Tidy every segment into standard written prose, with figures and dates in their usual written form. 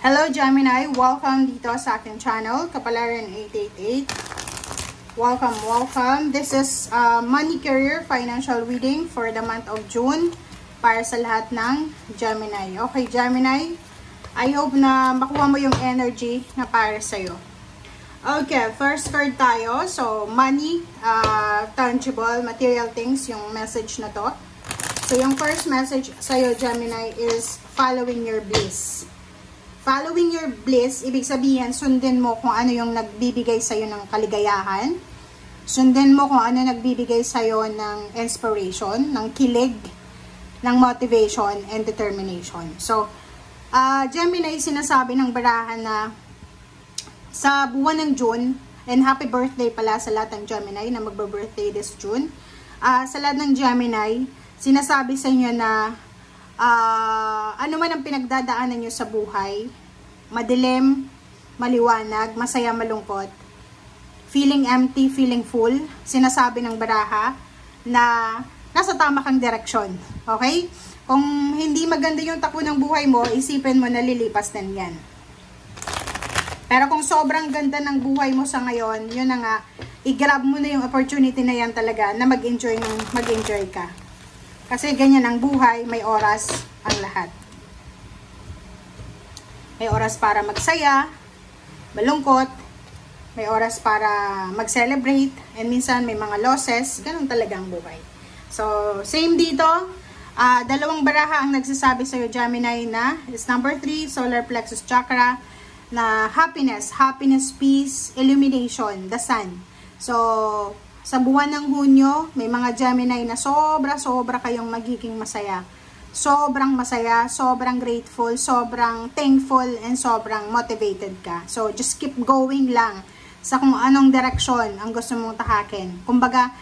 Hello Gemini! Welcome dito sa aking channel, Kapalaran 888. Welcome. This is Money Career Financial Reading for the month of June para sa lahat ng Gemini. Okay Gemini, I hope na makuha mo yung energy na para sa'yo. Okay, first card tayo. So, money, tangible, material things, yung message na to. So, yung first message sa'yo Gemini is following your bliss. Following your bliss, ibig sabihin, sundin mo kung ano yung nagbibigay sa'yo ng kaligayahan. Sundin mo kung ano nagbibigay sa'yo ng inspiration, ng kilig, ng motivation, and determination. So, Gemini, sinasabi ng barahan na sa buwan ng June, and happy birthday pala sa lahat ng Gemini na magbe-birthday this June. Sa lahat ng Gemini, sinasabi sa inyo na ano man ang pinagdadaanan nyo sa buhay, madilim, maliwanag, masaya, malungkot, feeling empty, feeling full, sinasabi ng baraha na nasa tama kang direksyon. Okay? Kung hindi maganda yung takbo ng buhay mo, isipin mo na lilipas din yan. Pero kung sobrang ganda ng buhay mo sa ngayon, yun na nga, i-grab mo na yung opportunity na yan talaga na mag-enjoy ka. Kasi ganyan ang buhay, may oras ang lahat. May oras para magsaya, malungkot, may oras para mag-celebrate, and minsan may mga losses, ganun talaga ang buhay. So, same dito, dalawang baraha ang nagsasabi sa'yo, Gemini, na is number 3, solar plexus chakra, na happiness, peace, illumination, the sun. So, sa buwan ng Hunyo, may mga Gemini na sobra kayong magiging masaya. Sobrang masaya, sobrang grateful, sobrang thankful, and sobrang motivated ka. So, just keep going lang sa kung anong direksyon ang gusto mong tahakin. Kumbaga,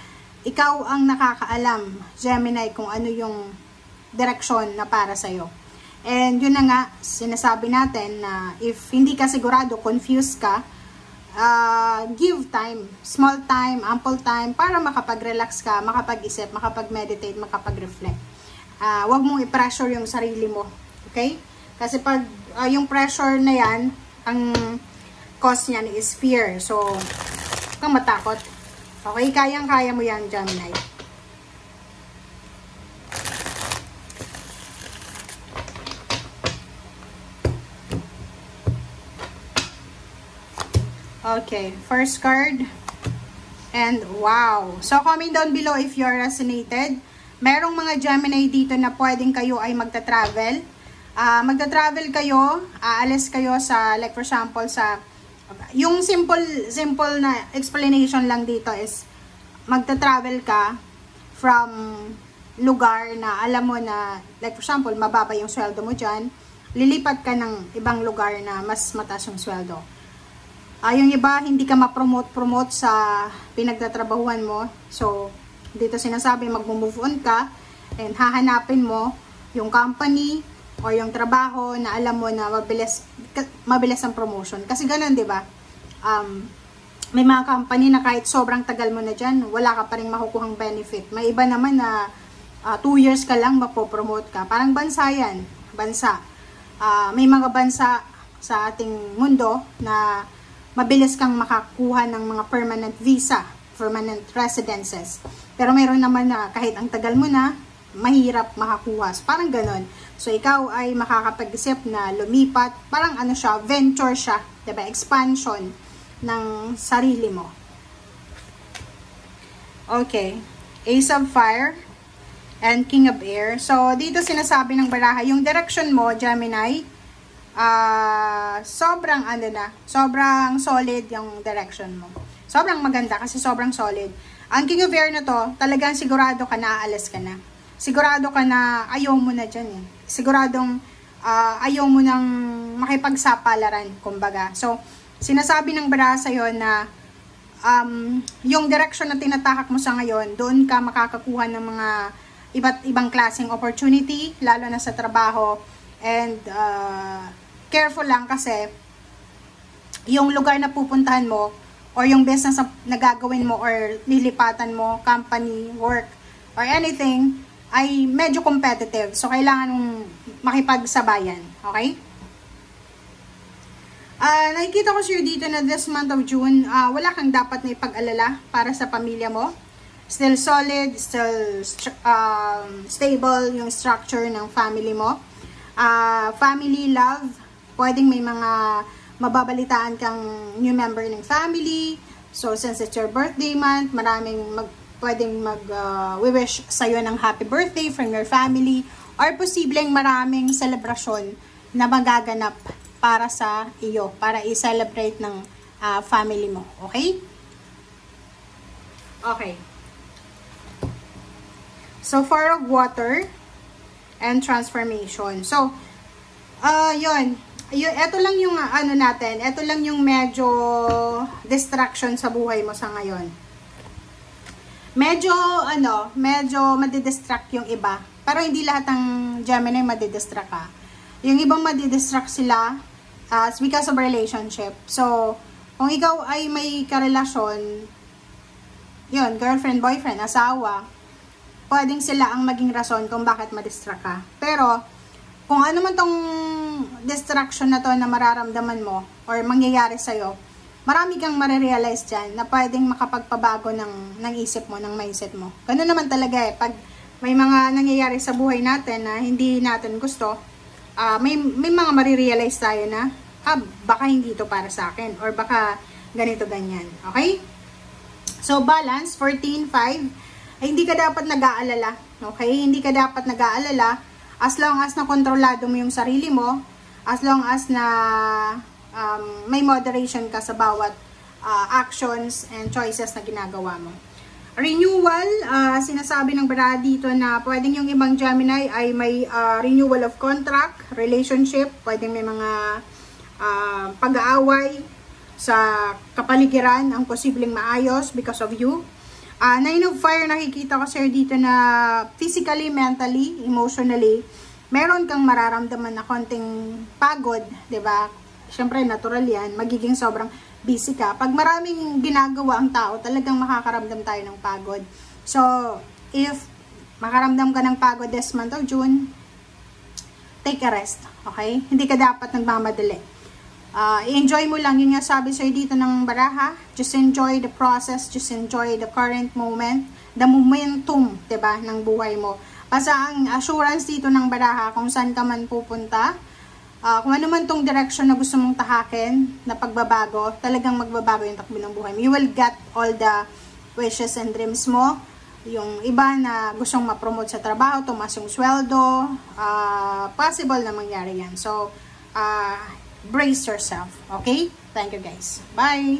ikaw ang nakakaalam, Gemini, kung ano yung direksyon na para sa'yo. And yun na nga, sinasabi natin na if hindi ka sigurado, confused ka, give time, small time, ample time para makapag-relax ka, makapag-isip, makapag-meditate, makapag-reflect. Huwag mong i-pressure yung sarili mo. Okay? Kasi pag yung pressure na yan, ang cause niyan is fear. So, huwag kang matakot. Okay? Kayang-kaya mo yan, Gemini. Okay, first card. And wow. So, comment down below if you're resonated. Merong mga Gemini dito na pwedeng kayo ay magta-travel. Magta-travel kayo, aalis kayo sa, like for example, sa, yung simple na explanation lang dito is, magta-travel ka from lugar na alam mo na, like for example, mababa yung sweldo mo dyan, lilipat ka ng ibang lugar na mas mataas yung sweldo. Yung iba, hindi ka ma-promote sa pinagtatrabahuan mo. So, dito sinasabi, mag-move on ka and hahanapin mo yung company o yung trabaho na alam mo na mabilis ang promotion. Kasi ganun, di ba? May mga company na kahit sobrang tagal mo na dyan, wala ka pa rin makukuhang benefit. May iba naman na 2 years ka lang mapopromote ka. Parang bansa yan. Bansa. May mga bansa sa ating mundo na mabilis kang makakuha ng mga permanent visa, permanent residences. Pero mayroon naman na kahit ang tagal mo na, mahirap makakuha. So, parang ganon. So, ikaw ay makakapag-isip na lumipat. Parang ano siya, venture siya. Diba? Expansion ng sarili mo. Okay. Ace of Fire and King of Air. So, dito sinasabi ng baraha, yung direction mo, Gemini, sobrang solid yung direction mo. Sobrang maganda kasi sobrang solid. Ang King of Air na to, talagang sigurado ka na aalis ka na. Sigurado ka na ayaw mo na dyan eh. Siguradong ayaw mo nang makipagsapalaran, kumbaga. So, sinasabi ng baraha sa'yo na yung direction na tinatahak mo sa ngayon, doon ka makakakuha ng mga iba't ibang klaseng opportunity, lalo na sa trabaho. And careful lang kasi yung lugar na pupuntahan mo or yung business na gagawin mo or lilipatan mo, company, work, or anything ay medyo competitive. So, kailangan mong makipagsabayan. Okay? Nakikita ko sir dito na this month of June, wala kang dapat na ipag-alala para sa pamilya mo. Still solid, still stable yung structure ng family mo. Family love, pwedeng may mga mababalitaan kang new member ng family. So, since it's your birthday month, maraming pwedeng mag-wish sa'yo ng happy birthday from your family. Or posibleng maraming selebrasyon na magaganap para sa iyo, para i-celebrate ng family mo. Okay? Okay. So, Four of Water and Transformation. So, yun. Ito lang yung ano natin. Ito lang yung medyo distraction sa buhay mo sa ngayon. Medyo madidistract yung iba. Pero hindi lahat ng Gemini madidistract ka. Yung ibang madidistract sila because of relationship. So, kung ikaw ay may karelasyon, yun, girlfriend, boyfriend, asawa, pwedeng sila ang maging rason kung bakit madistract ka. Pero, kung ano man tong distraction na to na mararamdaman mo or mangyayari sa'yo, marami kang marirealize dyan na pwedeng makapagpabago ng isip mo, ng mindset mo. Ganun naman talaga eh. Pag may mga nangyayari sa buhay natin na hindi natin gusto, may mga marirealize tayo na, baka hindi ito para sa akin or baka ganito, ganyan. Okay? So, balance, 14-5. Hindi ka dapat nag-aalala. Okay? Hindi ka dapat nag-aalala as long as na kontrolado mo yung sarili mo, as long as na may moderation ka sa bawat actions and choices na ginagawa mo. Renewal, sinasabi ng barada dito na pwedeng yung ibang Gemini ay may renewal of contract, relationship, pwedeng may mga pag-aaway sa kapaligiran ang posibleng maayos because of you. Nine of Fire, nakikita ko sir dito na physically, mentally, emotionally, meron kang mararamdaman na konting pagod, 'di ba? Syempre natural 'yan, magiging sobrang busy ka. Pag maraming ginagawa ang tao, talagang makakaramdam tayo ng pagod. So, if makaramdam ka ng pagod this month of June, take a rest, okay? Hindi ka dapat nagmamadali. Enjoy mo lang, yun nga sabi sa'yo dito ng baraha, just enjoy the process, just enjoy the current moment, the momentum, diba, ng buhay mo. Kasi ang assurance dito ng baraha, kung saan ka man pupunta, kung ano man tong direction na gusto mong tahakin, na pagbabago, talagang magbabago yung takbo ng buhay mo. You will get all the wishes and dreams mo. Yung iba na gustong ma-promote sa trabaho, tumaas yung sweldo, possible na mangyari yan. So, brace yourself. Okay? Thank you guys. Bye!